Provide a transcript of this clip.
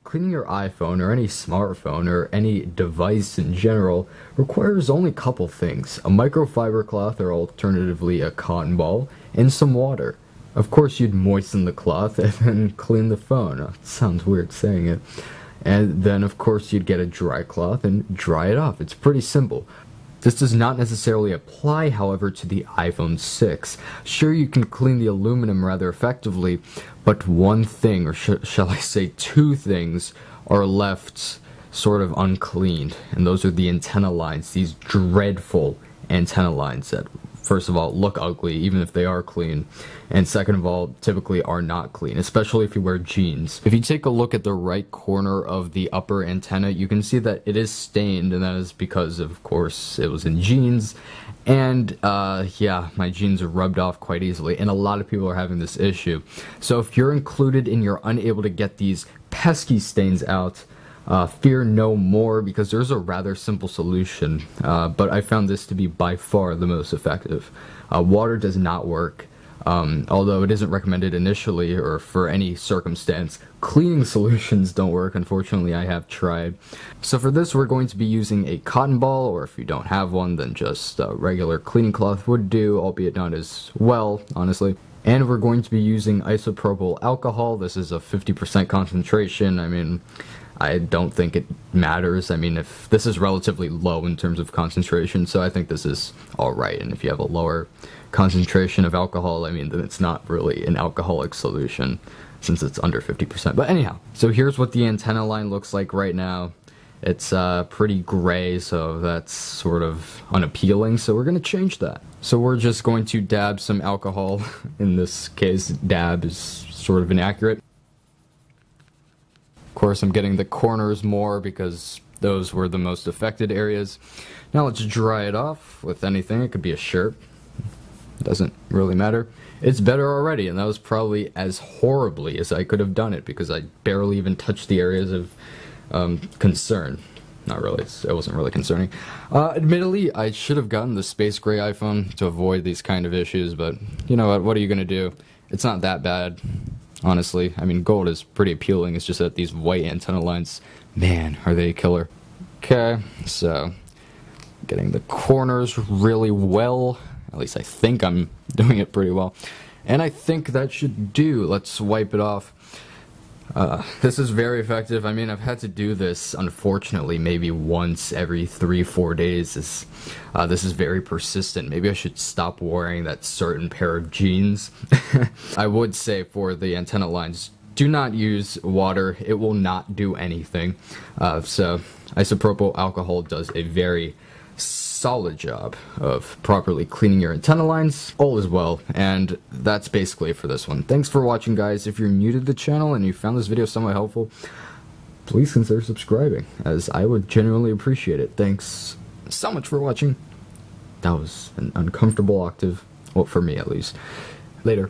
cleaning your iPhone or any smartphone or any device in general requires only a couple things: a microfiber cloth, or alternatively a cotton ball, and some water. Of course, you'd moisten the cloth and then clean the phone. It sounds weird saying it. And then, of course, you'd get a dry cloth and dry it off. It's pretty simple. This does not necessarily apply, however, to the iPhone 6. Sure, you can clean the aluminum rather effectively, but one thing, or shall I say two things, are left sort of uncleaned, and those are the antenna lines, these dreadful antenna lines that, first of all, look ugly even if they are clean, and second of all, typically are not clean, especially if you wear jeans. If you take a look at the right corner of the upper antenna, you can see that it is stained, and that is because, of course, it was in jeans, and yeah, my jeans are rubbed off quite easily, and a lot of people are having this issue. So if you're included and you're unable to get these pesky stains out, fear no more, because there's a rather simple solution, but I found this to be by far the most effective. Water does not work, although it isn't recommended initially or for any circumstance. Cleaning solutions don't work, unfortunately. I have tried. So for this, we're going to be using a cotton ball, or if you don't have one, then just a regular cleaning cloth would do, albeit not as well, honestly. And we're going to be using isopropyl alcohol. This is a 50% concentration. I mean, I don't think it matters. I mean, if this is relatively low in terms of concentration, so I think this is alright. And if you have a lower concentration of alcohol, I mean, then it's not really an alcoholic solution since it's under 50%. But anyhow, so here's what the antenna line looks like right now. It's pretty gray, so that's sort of unappealing, so we're going to change that. So we're just going to dab some alcohol. In this case, dab is sort of inaccurate. Of course, I'm getting the corners more because those were the most affected areas. Now let's dry it off with anything. It could be a shirt. Doesn't really matter. It's better already, and that was probably as horribly as I could have done it because I barely even touched the areas of concern. Not really, it wasn't really concerning. Admittedly, I should have gotten the space gray iPhone to avoid these kind of issues, but you know what are you gonna do? It's not that bad, honestly. I mean, gold is pretty appealing, it's just that these white antenna lines, man, are they a killer. Okay, so, getting the corners really well. At least I think I'm doing it pretty well. And I think that should do. Let's wipe it off. This is very effective. I mean, I've had to do this, unfortunately, maybe once every 3-4 days. This is very persistent. Maybe I should stop wearing that certain pair of jeans. I would say for the antenna lines, do not use water. It will not do anything. So isopropyl alcohol does a very solid job of properly cleaning your antenna lines. All is well, and that's basically it for this one. Thanks for watching, guys. If you're new to the channel and you found this video somewhat helpful, please consider subscribing, as I would genuinely appreciate it. Thanks so much for watching. That was an uncomfortable octave, well, for me at least. Later.